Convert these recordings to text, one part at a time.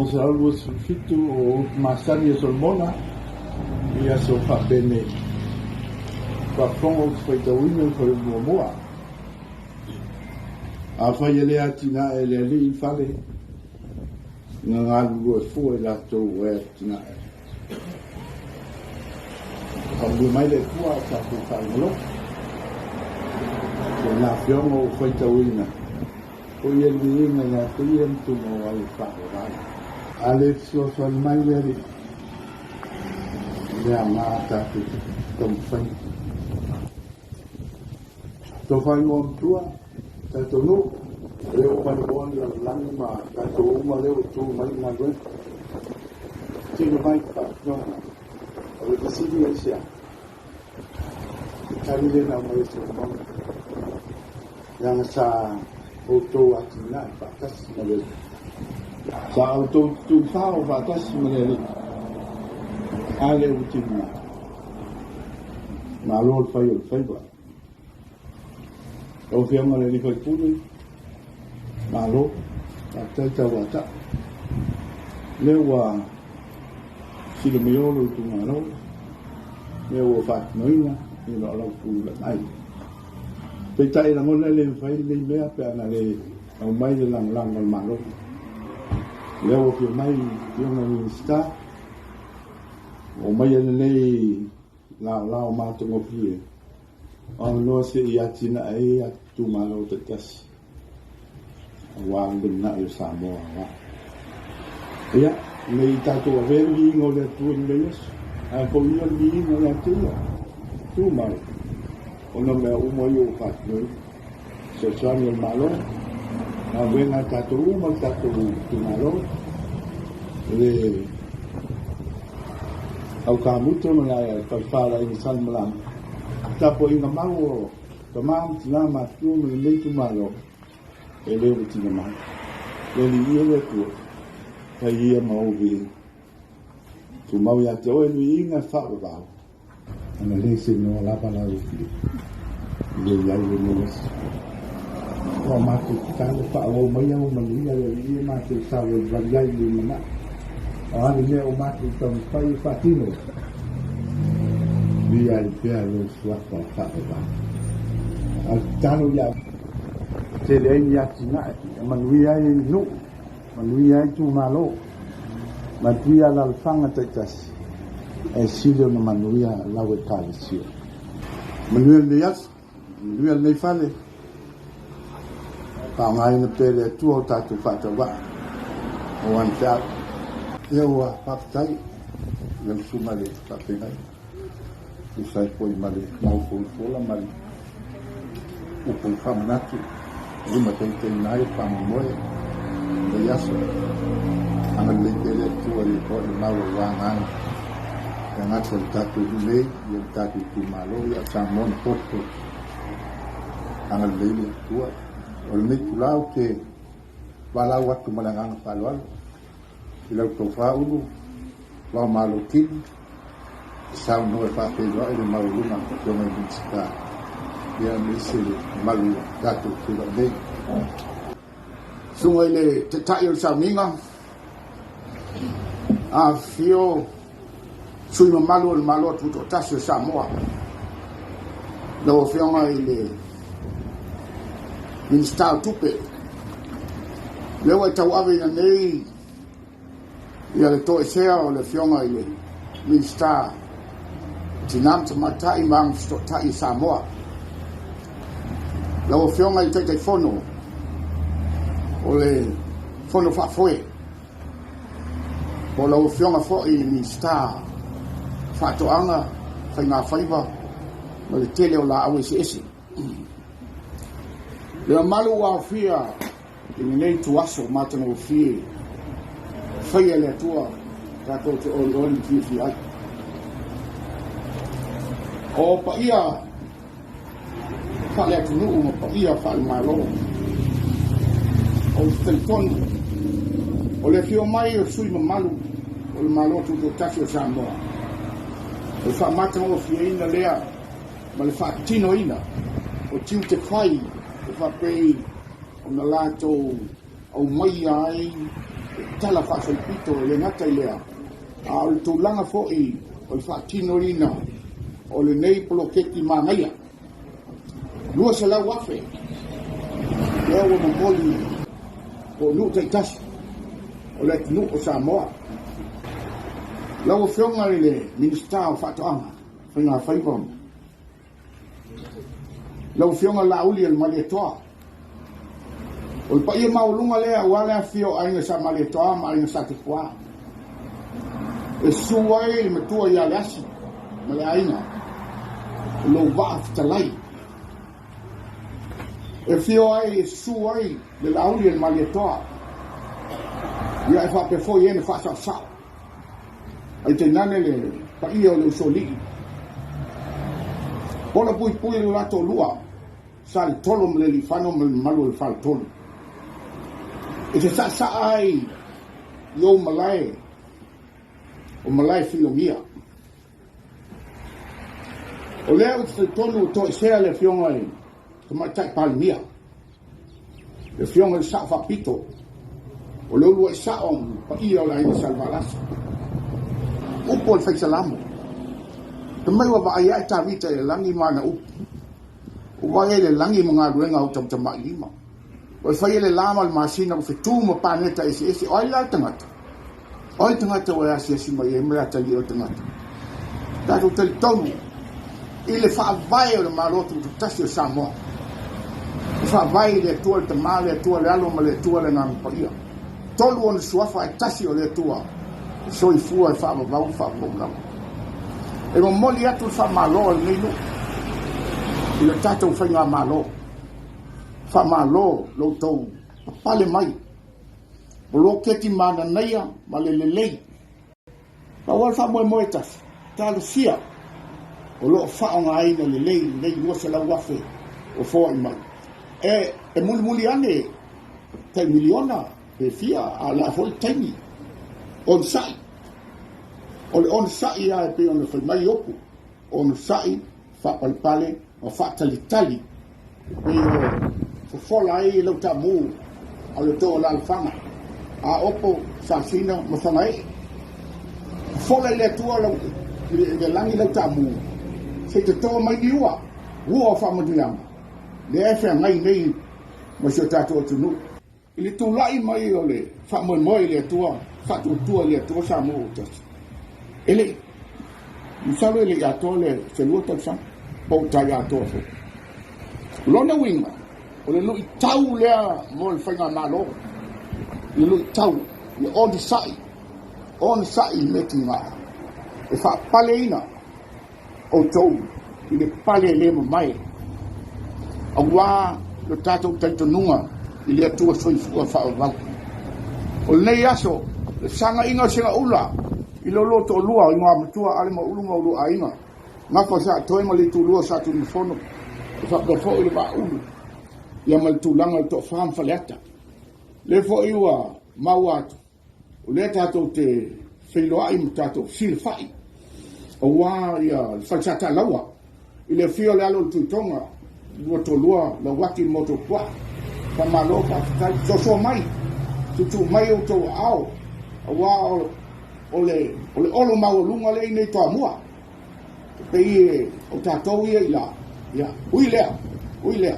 sa alwas fitu o masani solmona ia so fa bene fa fongo foi da wino foi moa a fa ele atina ele ali fale na algo foi la to e tina quando mai le tua sa tu fa lo na fiongo foi da wino o ia liinga na kuia mtumo wa Faavae. Alex o fa mai le ya Maota tu tomfai. To fai mo tua ta to no le o pan bon la lama ta to uma le tu mai na go. Ti no mai pa no. O le sidi sia. Tani le na mai so mo. Yang sa auto atina batas mele sa auto tu fao batas mele ale utina malol fai ba o fiamma le fai pure malo tata wata lewa silo miolo tu malo lewa fat noina ni lo pu la ai Petai la ngona le fai le mea pe ana le au mai le lang al malo. Leo fi mai yo na sta. O mai le la o ma to mo fi. O no se ia tina ai tu malo te tas. Wa ngna yo sa mo wa. Ya, me ta to veri ngole tu ingeles. A po yo ni ngole tu malo. Ono me umo yo fatno so sami el malo na venga tatu umo tatu tu malo le au kamuto na ya fala in san malam tapo ina mawo tamam tina ma tu me tu malo ele tina ma le liye tu kai ma ubi tu mau ya te o ni inga fa ba ana le se no la pala le ya le no o ma tu ta fa o mai o ma ni le ma tu sa o va ya le ma a le o ma tu tam fai fatino via il piano sua fa ba al tano ya se le ya tina ma lui ai no ma lui ai tu malo ma tu ya la fanga tetas e silio no manuia la we calcio manuel dias manuel nei fale pa mai no pele tu o tatu fata wa o an ta eu a papai eu sumale papai tu sai poi male mau la male o poi famanatu e ma tem nai pa mo e yaso ana le pele tu o li ko na wa ngai yang ada tatu le yang tatu Itumalo ya samon posto angal le tua ol me tulau ke wala waktu malangang palwal ilau to faulu wa malukin sa no fa pe do ile maluna ko me bitska ya misili malu tatu tilo le sungai le tetayo saminga a fio sui malo il malo tutto tasso Samoa lo fiama ile in sta tupe le wa tawawe na nei ya le to sea o le fiama ile in sta tinam mata imang sto tai Samoa lo fiama ile te fono o le fono Faavae o lo fiama fo in sta fatoanga fai na faiva ma le tele o la awe se esi le malu wa fia in nei tu aso matano fie fai le tua ta ko te o fi fi ai o pa ia fa le tu no pa ia fa malo o telefon o le fio mai o sui malu o le malo tu to tasio Samoa o fa mata o fiina lea ma le fa tino ina o tiu te fai o fa pe o na lato o mai ai tala whaasolpito le ngata i lea. A o le tūlanga fo i o i whaatino rina o le nei poloketi māngaia. Lua se lau afe. Lea wa mamoli o nu taitasi. O le tinu o Samoa. Lau o whionga i le minista o whaatoanga. Whainga whaibom. Lau whionga la uli al Malietoa. O pa ia maulunga lea wale a whio aina sa Malietoa ma aina sa te kua. E suai le matua ia le asi. Ma le aina. E lo waa fitalai. E whio ai e suai le la uli al Malietoa. Ia e whape fo i ene whaasa sao. Ai te nane le pa ia o le usoli. Pola pui pui le lato lua. Sa le tolo mle li whano me malu le whal tolo. E te sa ai yo malai. O malai filomia. O lea o te tonu to sea le fionga e. Te mai tai palmia. Le fionga le sa whapito. O le ulua e sa on pa ia o la ina salvalasa. Upo le whaisalamo. Te mai wa ai ai ta vita e langi mana upo. O wai le langi mga ruenga o tam tama lima. O whai le lama le masina o whetu ma paneta ese o ai la tangata. O ai tangata o asi mai e mea tali o tangata. Tato tali tonu. I le Faavae o le marotu tu tasi o Samoa. O Faavae le tua le tama le tua le alo ma le tua le ngang pa ia. Tolu o le suafa e tasi o le tua. So i fua e whaavavau whaavavau. E mo moli atu whaamalo le nei lu. I le tatou whainga malo. Whaamalo lo tau pale mai. O lo keti mana neia ma le lelei. Pa wal wha moe tas. Talo sia. O lo whaonga aina lelei nei lua se lau wafe o fōa i mai. E muli muli ane tei miliona e fia a la foi taimi. On sai. O le on sai a e pe on le whai mai opu. On sai whapalpale o whaatalitali. E o fola e lau ta mū a le tō la alfanga. A opo sa sina ma whanga e. Fola le tua lau le langi lau ta mū. Se te tō mai ni ua. Ua o whamaduyama. Le e whea ngai nei ma sio tātou tunu. I le tūlai mai o le whamoe le tua. Whatutua le tua sa mū o tasi. Ele, misalo ele ato le se lua tausa. Po tai ato fo. Lona winga. O le lui tau lea mo le whainga malo. Le lui tau. Le on sai. On sai meti ngā. E wha pale ina. O tau. I le pale le mai. A wā le tātou taitonunga. I le atua soifua whaavau. O le nei aso. Le sanga inga singa ula. I lo loto lua. I ngā matua ale ma ulunga ulu a inga. Ngapa sa toenga le tūlua sa tu ni Fono. E whakafo i le wā ulu. Ia mal tūlanga i tō whaam Faleata. Le fo i ua mau atu. O le tātou te whailoa i ma tātou sile whai. O wā ia whaisata laua. I le whio le alo le tuitonga. Lua tō lua la waki moto kua. Whamalo ka whakai. So mai. Tutu mai o tō ao. O wā o le olo mau lunga le nei tō mua. Pei o tātou ia i la. Ia. Ui lea. Ui lea.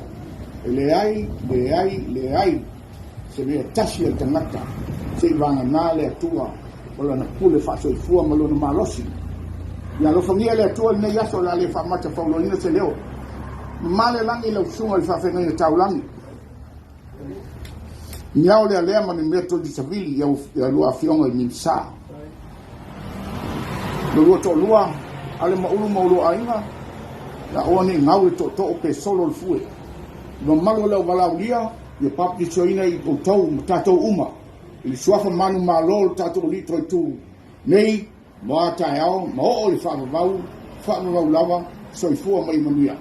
Le ai, se mea tasi al tangata, se vanga nā le atua, o lana pule whaso i fua malona malosi. Ia lo whangia le atua nei aso la le whamata whauloina se leo. Male langi lau sunga i whawhenga i tau langi. Niao le alea mani mea tōji savili, ia lua fionga i minsa. Lo lua tō lua, ale maulu ainga, la oane ngau e tō o pe solo le fue. No malo lau walau lia, ia papi soina i o tau tatou uma. I suafa manu malo tatou litro i tū. Nei, Maota e ao, ma o le whaavavau lawa, so i fua mai manuia.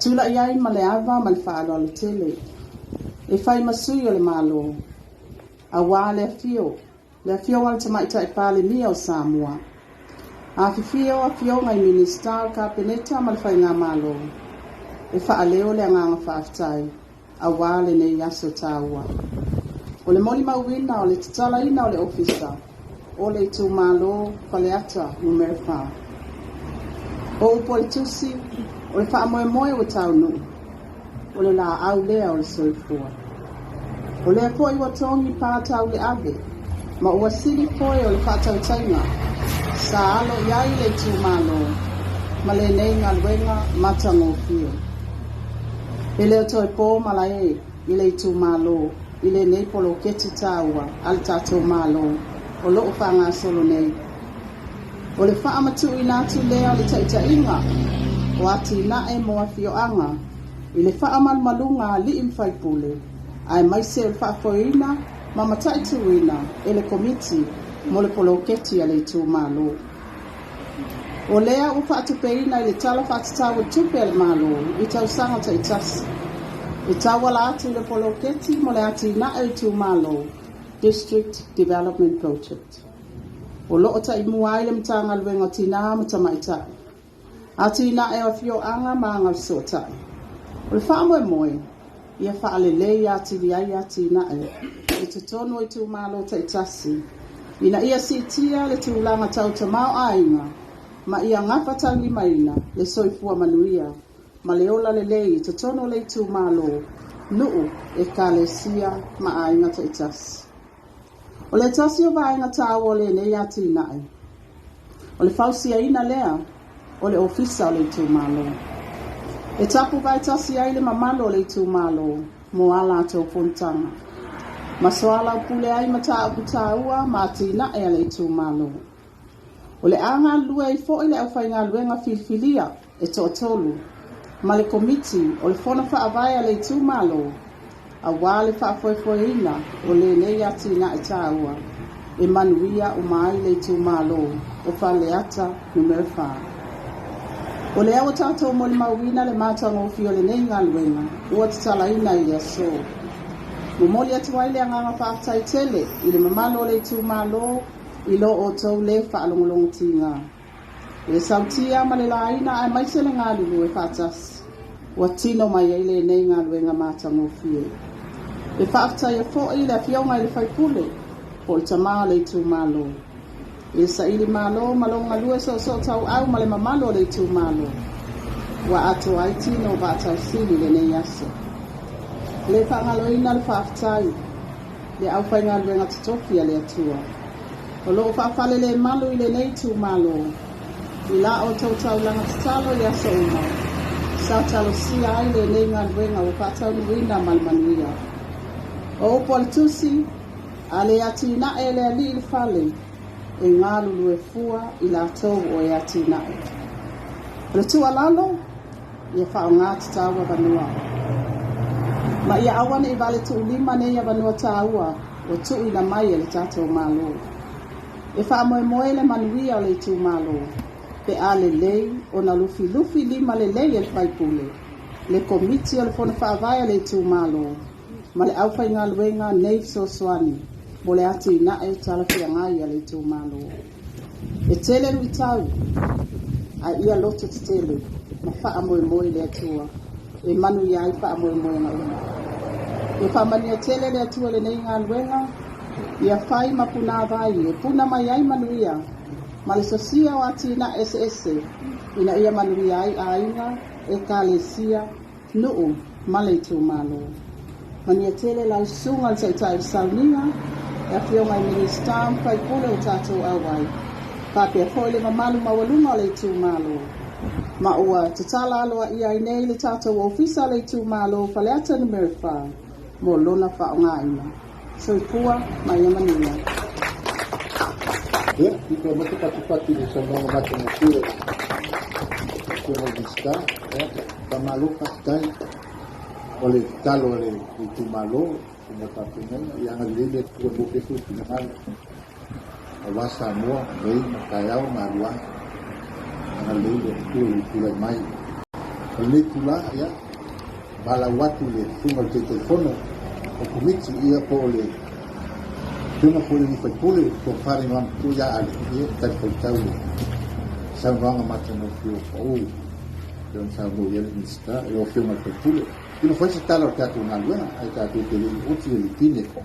Tula iai ma le awa ma le whaalo ala tele. E whai masui o le malo. A wā le fio wala te maita i pāle mia o Samoa. A fifio a fio ngai minista ka peneta ma le whai ngā malo. E wha leo le nganga whaafitai. a wale nei aso taua. O le moli mauina o le tatala ina o le ofisa o le Itumalo Faleata numero 5. O upo le tusi o le whaamoemoe o taunu o le la au lea o le soifua. O le po iwa tongi pātau le ave ma ua sili poe o le whaatau tainga sa alo iai le Itumalo ma le nei ngā luenga matango fio. E leo toi pō malae i le Itumalo i le nei polo keti tāua al tātou malo o loo whanga solo nei. O le wha amatu i nātu lea o le taitainga o ati nae moa fioanga i le wha amal malunga li imwhaipule ai maise o le wha foina ma mataituina e le komiti mo le polo keti a le Itumalo. O lea u wha atupeina i le tala wha atatawa tupe le malo i tausanga taitasi. I tawala atu le polo keti mo le ati nae Itumalo District Development Project. O loo ta imu ai le mtanga luenga tina matamaita. Ati nae o fio anga maanga sotai. O le wha moe ia wha alelei ati viai ati nae. I tutono Itumalo taitasi. Ina ia sitia le tūlanga tau tamau ainga. Ma ia ngawhata limaina le soifua manuia. Ma leola le lei tutono le Itumalo nuu e kalesia ma ainga taitasi. O le tasi o vaenga tāua le nei ati nae. O le fausia ina lea o le ofisa o le Itumalo. E tapu vai tasi ai le mamalo o le Itumalo mo ala ato fontanga. Ma soala upule ai mata apu tāua ma ati nae a le Itumalo. O le anga lue i fo i le au whainga luenga filfilia e to'atolu. Ma le komiti o le Fono Faavae a le Itumalo a wale whaafoefoeina o le nei ati na e tāua e manuia o mai le Itumalo o Faleata numero 5. O le awa tātou mo le mauina le mātango o fio le nei ngā luenga ua tatala ina i le aso. Mo moli atu ai le anganga whaatai tele i le mamalo le Itumalo i lo o tau le whaalongolongo tinga. Le sautia ma le laina ai maise le ngā lulu e whaatas. Ua tino mai ai le nei ngā luenga mātango o fio. Le whaatai e fo i le fionga i le whaipule po le tamaa le Itumalo. E sa ili malo malonga lue so tau au ma le mamalo le Itumalo. Ua ato ai tino wa atau sili le nei aso. Le whaangaloina le whaatai le au whainga luenga tatoki a le atua. O loo whaafale le malu i le nei Itumalo. I la o tau langa tatalo i aso uma. Sa talo sia ai le nei ngā luenga o whaatau nuina malmanuia. O upo al tusi, a le ati nae le ali il fale, e ngā lulu e fua i la tau o e ati nae. Le tu alalo, ia whao ngā tatawa vanua. Ma ia awane i vale tu lima ne ia vanua taua, o tu i na mai e le tatou malo. E wha moe moe le manuia o le Itumalo, pe a le lei o na lufi lima le lei e le whaipule. Le komiti o le Fono Faavae le Itumalo, ma le au whainga luenga nei so soani, mo le ati nae talawhia ngai a le Itumalo. E tele lui tau, a ia loto te tele, ma wha moe moe le atua, e manu iai wha moe moe na una. E wha mani a tele le atua le nei ngā luenga, ia whai ma puna vai, e puna mai ai manu ia, ma le sosia o ati na ese, ina ia manu iai a inga, e ka le sia, nuu, ma le Itumalo. Mani a tele lau sunga le tai sauninga, e a whio mai minister pai pule o tātou awai. Pāpea foi le mamalu mawalunga o le Itumalo. Ma ua tatala aloa ia i nei le tātou ofisa le Itumalo Faleata numero 5, mo lona whaonga ina. So i pua mai a manila. Ia, iko matu pati le sononga matu na kure. Kure vista, tamaluka tai. O le talo le Itumalo, kuma tapunga, yang alile kua buke su pinangal. Awasa mua, rei, makayao, marua. Yang alile kua mai. Le tula, ya, bala watu le sunga te telefono, o kumiti ia po le tuna pule ni pule, ko fare mam tu ya ale, ia, tai tau le. Sa wanga mata no fiu, o, don sa mo ia le mista, e o fiu ma pule. Ino foi se tala o tatu ngā luena, ai tatu te li uti li pine ko.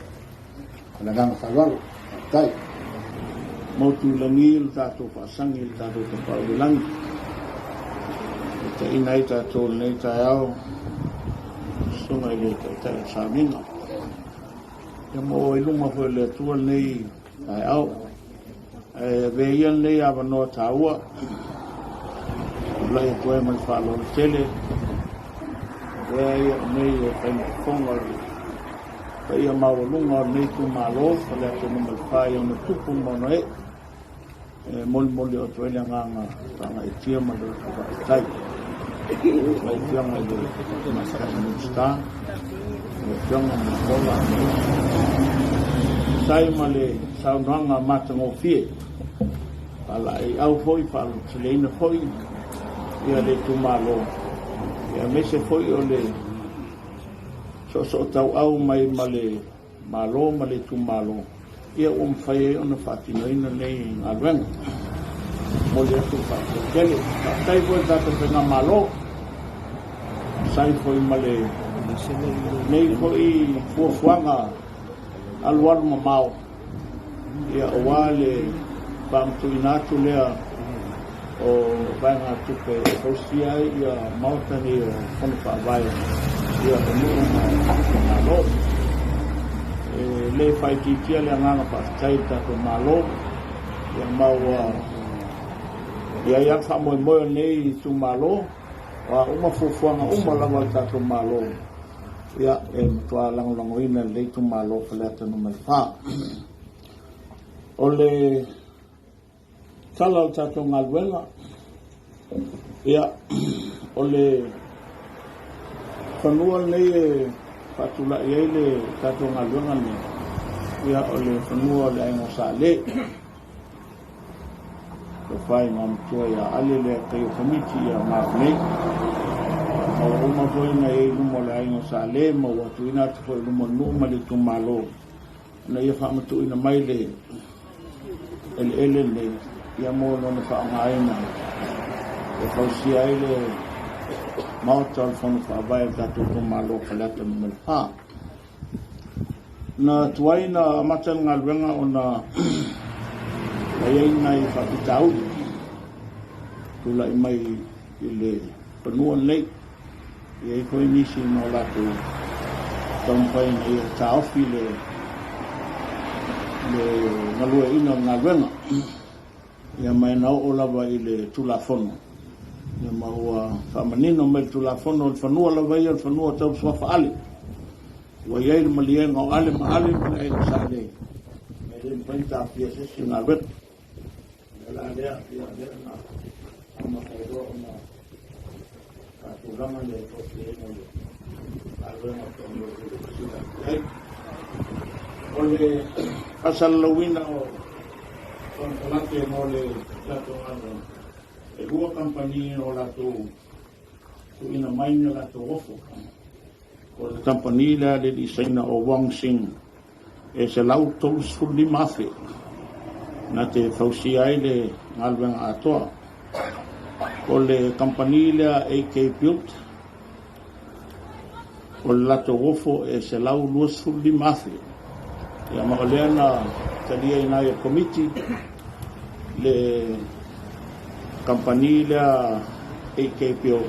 Ana ganga whalwalo, tai. Mautu langi il tatu whasangi il tatu te pau langi. Te ina i tatu nei tai au, sunga i le tai sāminga. Ia mo i lunga foi le atua nei tai au. Veian nei awa noa tāua. Lai atua e mai whalo le tele. Ia nei e whainga ka ia mauralunga nei Itumalo, Faleata numai whai o na tupu mono e. Moli o tuele nganga tanga e tia ma le whakaitai. Lai tianga i le maskata mista, le tianga ma kola. Sai ma le saunanga matango fie. Pala e au hoi pala tileina hoi, ia le Itumalo. Ia mese foi o le so tau au mai male malo male Itumalo. Ia whai o na whatinoina nei alwenga. Mo le atu whakele. Tai foi tato whenga malo. Sai foi male nei foi fuafuanga aluaru mamau. Ia oa le whamtuinatu lea o vainga tupe hausia ia Maota ni o Fono Faavae ia o malo le fai titia le nganga pa tai tato malo ia maua ia ia fa mo nei Itumalo wa uma fufuanga uma lava tato malo ia tua langoina le Itumalo Faleata numai wha o le tala o tato ngaluenga ia o le whanua nei e patula i le tato ngaluenga ni ia o le whanua le aingo sa le o whai mamtua ia ale le kei o komiti ia maafnei o uma voina e lumo le aingo sa le ma watu ina tuko e lumo numa le Itumalo na ia whamatu ina mai le ele le ia mo no whaangaina e whausia ai le Maota al Fono Faavae tato Itumalo Faleata numai wha na tuaina matan ngā luenga o na aiaina i whakitau tula i mai i le panua nei i ei koe nisi no lato taumpai i taofi le ngalua ina ngā luenga ia mai nao o lava i le tula Fono ia maua whamanino mai tula Fono le whanua lava ia le whanua tau swafa ale wa iai le malienga o ale ma ale ma e sa le me le mpaita pia sesi ngā luenga ia la lea na ama kairo na katulama le tosi e na le ngā luenga tono le kasita iai o le asalawina o konsolante mo le lato ano e lua kampani o lato tu ina maina lato ofo o le kampani le disaina o Wang Sing e se lau tolu suli mafe na te fausi ai le ngalwenga atoa o le kampani le AK Built o le lato ofo e se lau lua suli mafe ia maolena talia ina ia komiti le kampani le AKPO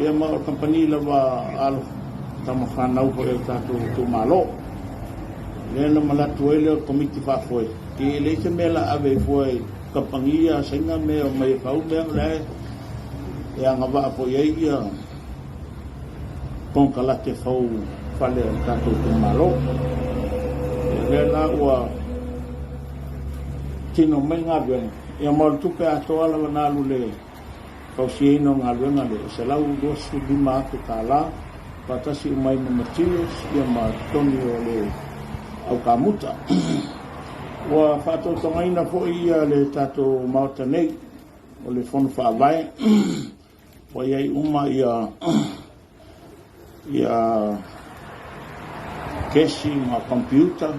ia ma o kampani le wa alo tama whanau po e tato Itumalo le na malatu ele komiti whafoi ki le se mela ave foi kampangia senga me o mai pau me le ia ngava po ia ia pon kala te fau fale tato Itumalo le na ua tino mai ngā luenga. Ia maul tupe atoa lawa nālu le kausieno ngā luenga le. Se lau dosu lima atu kāla, patasi umai na materials, ia ma toni o le au kamuta. Ua whātou tongaina po ia le tato Maota nei, o le Fono Faavae, po iai uma ia kesi ma computer,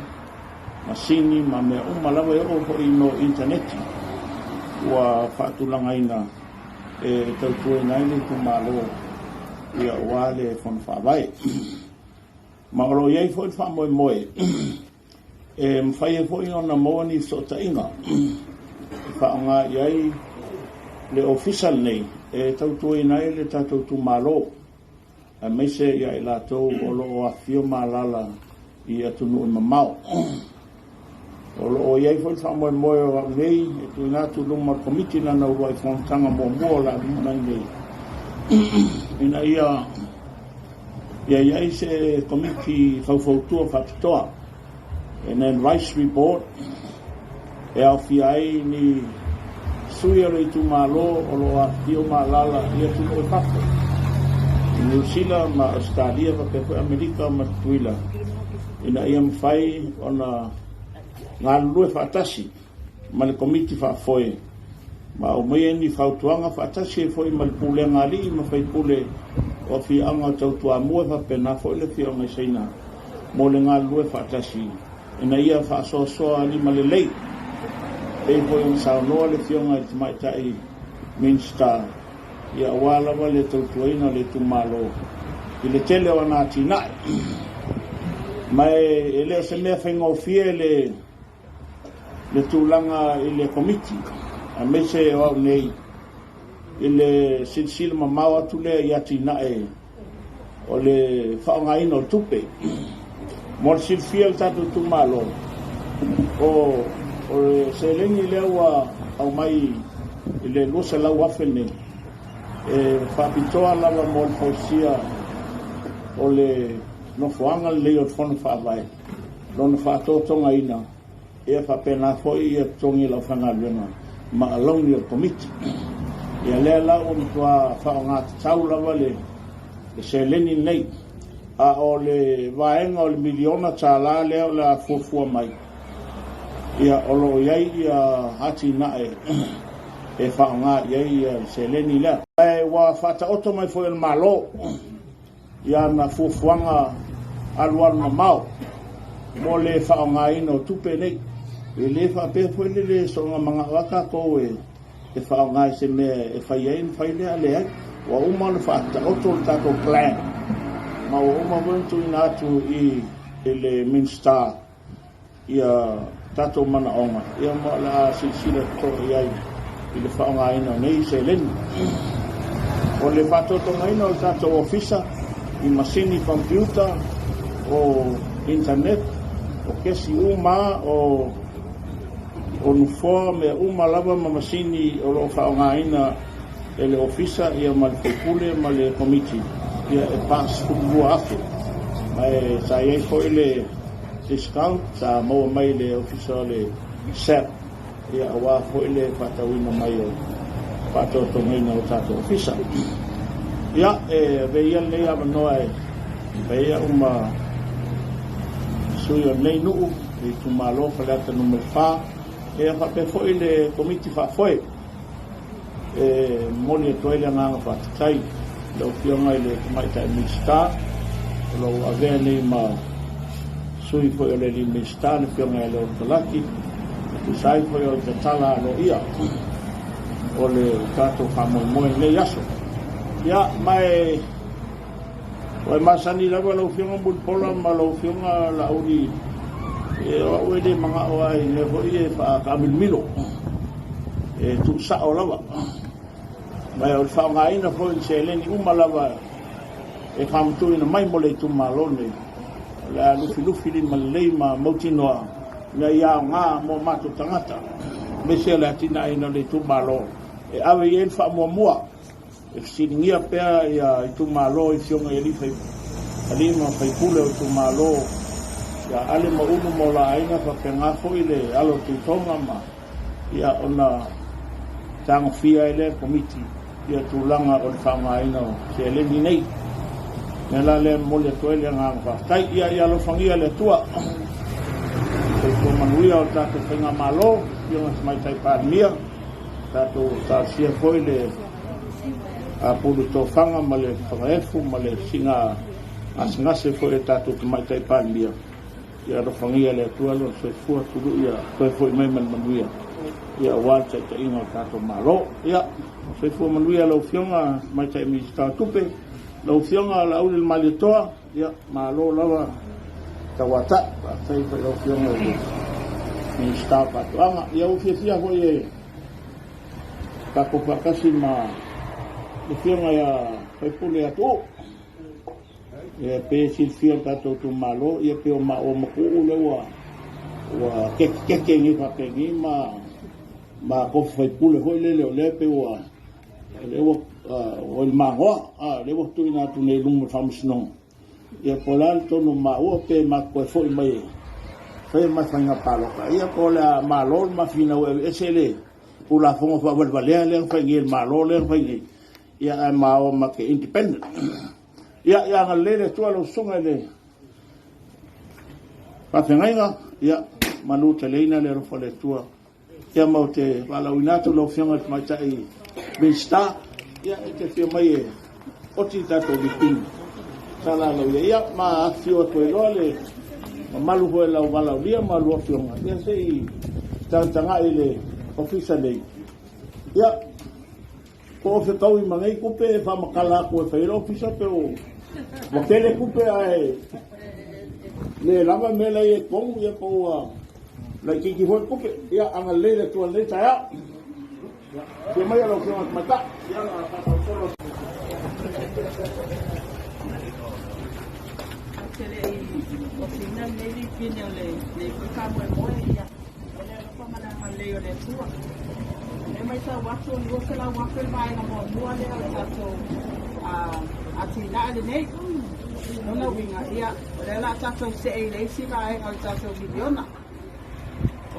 masini ma mea umalawa e o no interneti ua whaatulangaina e tautue nai le Itumalo ia wale Fono Faavae. Ma olo iai foi wha moe moe. E mwhai e foi ona moa ni so ta inga. Whaanga iai le official nei. E tautu i nai le tatou Itumalo. A meise ia i latou olo o a fio malala i atunu i mamao. Olo o iai foi wha moe moe o au nei. E tu inatu luma komiti na na urua i whanatanga mua mua la luma nei. Ina ia iai se komiti whaufautua whapitoa. And then rice report e au fiai ni suia i Itumalo o lo a fio malala i atunu i whako. New Zealand ma Australia ma pe Amerika ma tuila. Ina ia mwhai ona ngā lue whaatasi ma le komiti whaafoe. Ma o mea ni whautuanga whaatasi e foi ma le pule ngāli ma whai pule o fi anga tautua mua whapena foi le fi anga seina. Mo le ngā lue whaatasi. Ina ia whaasoasoa ni ma le lei. E foi on saunoa le fi anga i te maitai Minster. Ia walawa le tautuaina le Itumalo. I le tele o nā tīnai. Mai e leo se mea whaingofie le tūlanga i le komiti. A mese o au nei. I le silsila mamau atu lea i tīnai. O le whaongaina o tupe. Mo le silfia le tatu Itumalo. O le se lengi leo au mai i le lusa lau awhene. E whapitoa lava mo le pausia o le nofoanga leo Fono Faavae. Lona whatotonga ina. Ea whapena foi ia tongi lau whangaluenga. Ma aloni o komiti. Ia lea lau ni tua whaongata tau lava le seleni nei. A o le vaenga o le miliona tala leo la fuafua mai. Ia olo iai ia hati nae. E whaonga iai seleni lea. E wa whata oto mai foi el malo. Ia na fuafuanga alualu na mau. Mo le whaonga ino tupe nei. E le whape foi le songa mga waka ko e whaonga se mea e whaiain whailea le ai. Wa uma le whata oto le tato clan. Ma wa uma wentu ina atu i le Minster. Ia tato mana onga. Ia mo la silsila to iai. I le whaonga ino nei se leni. O le whatotonga ina o tato ofisa i masini computer o internet o kesi uma o nufoa me uma lava ma masini o lo whaonga ina e le ofisa ia ma le whaipule ma le komiti ia e pas kumbua afe ma e sa iei foi le discount sa maua mai le ofisa le SAP ia awa foi le whatawina mai o whatotonga ina o tato ofisa. Ia, veia nei ama noa veia uma suia nei nuu i Itumalo Faleata numero 4 e whape foi le komiti whafoe moni e toile nganga whatatai lau fionga i le maitai Minster lau avea nei ma sui foi o le li Minster le fionga i le o talaki tu sai foi o Tatala alo ia o le tato whamoimoe nei aso. Ia, mai o masani lava lau fionga mulpola ma lau fionga la uri e o uede manga o ai le hoi e whakamil milo e tu sao lava mai o whaonga ina hoi se leni uma lava e whamtu ina mai mo le Itumalo ne le a lufi li malei ma mautinoa na ia ngā mo mato tangata me se le atina ina le Itumalo e awe i en wha e siningia pea ia Itumalo i fionga i rifai alima whaipule o Itumalo ia ale ma unu mo la aina whakengafo i le alo tuitonga ma ia ona tanga fia i le komiti ia tūlanga o le whaonga aina o se eleni nei me la le mole toele ngā whaktai ia i alo whangia le tua e ko manuia o tato whainga malo fionga smaitai pārmia tato tāsia foi le a pulu tōwhanga ma le whakaefu ma le singa asingase foi e tātou te maitai pārmia ia rofangia le tualo se fua tulu ia foi foi mai manuia ia walta te inga tātou malo ia se fua manuia lau fionga maitai Minster tupe lau fionga la ule malitoa ia malo lava tawata sai fa lau fionga ni sta patuanga ia ufisia ko ye ka ko pakasi ma fionga ya fa pule atu ia pe si fionga tato tu malo ia pe o ma o mo ule wa ke ni fa ke ni ma ko fa pule ho le pe wa le wa o il mango le wa tu ina tu ne lumo famsno ia polan to no ma o pe ma ko fo mai fe ma fanga palo ia ko la malo ma fina o esele o la fongo fa valea le fa ngel malo le fa ngi ia ma o ma ke independent ia ngale tu lo sunga le pa fenga ia manu teleina le ro le tua ia mo te wala unato lo fianga mai tai bista ia te fia mai o ti tato di pin sala lo ia ma fio to le malu ho la wala dia malu fianga ia sei tanga ile official dei ia ko fe tau i mangai kupe fa makala ko fe ro official pe o mo kele kupe ai le lava mela e kong ia ko la ki ho kupe ia anga le tu le ta que mai lo que vamos matar ya la pasa solo cocina medio viene le buscamos el moe ya le vamos a mandar le de tu le mai sa wato ni se la wato vai na mo mo le ala a tina de nei no na winga ya le la tato se le si vai al tato miliona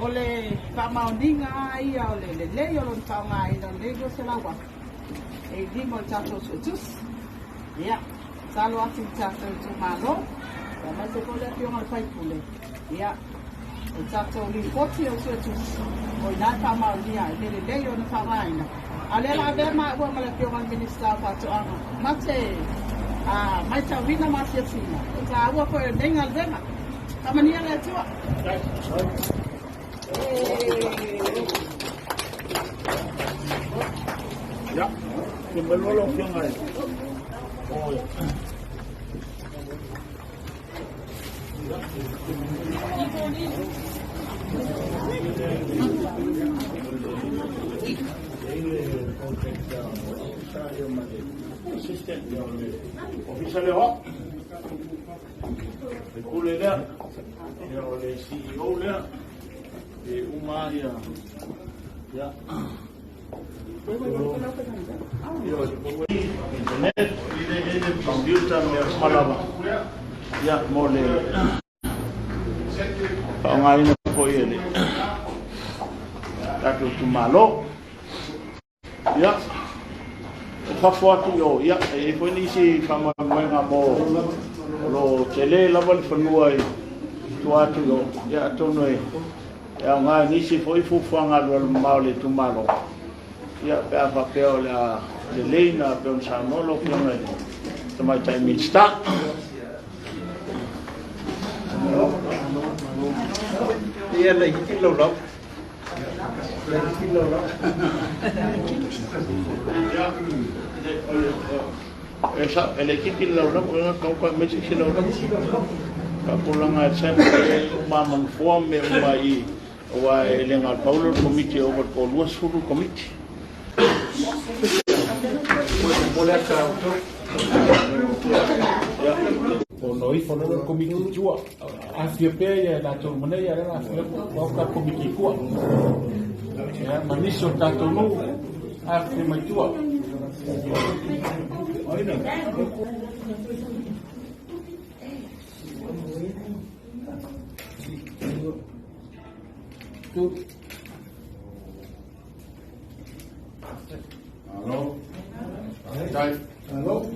ole kamaundinga ia ole le yo tanga ina le go se la wa e di mo tato sus ya salo ati tato tu malo ma se ko le pion al fai pule ya o tato li foti o se tus o na kamaundinga le yo tanga ina ale la be ma wa ma le pion al minister fa to ana mate mai ta vina ma se fina ta wa ko denga denga kamania le tua ya que me lo fianga oh official ho el culera el CEO Umaria ya internet y computer me malaba ya mole ngai na ko yele tato Itumalo ya fa foto yo ya e foi nisi kama mwenga mo lo tele la vol fanua tu atu yo ya tono ya nga nisi foi fufanga lo maule Itumalo ya pa papel la Elena pe un sanolo que no es toma time está ya le kilo lo esa el equipo lo con México lo pa pulang sempre uma fome mai wa elenga Paulo committee over call was for committee Fono i fono no komiki tua a fiepe ya la tormone ya la fiepe komiki kua ya maniso tatonu a fiepe tua Hello. Hello. Hello.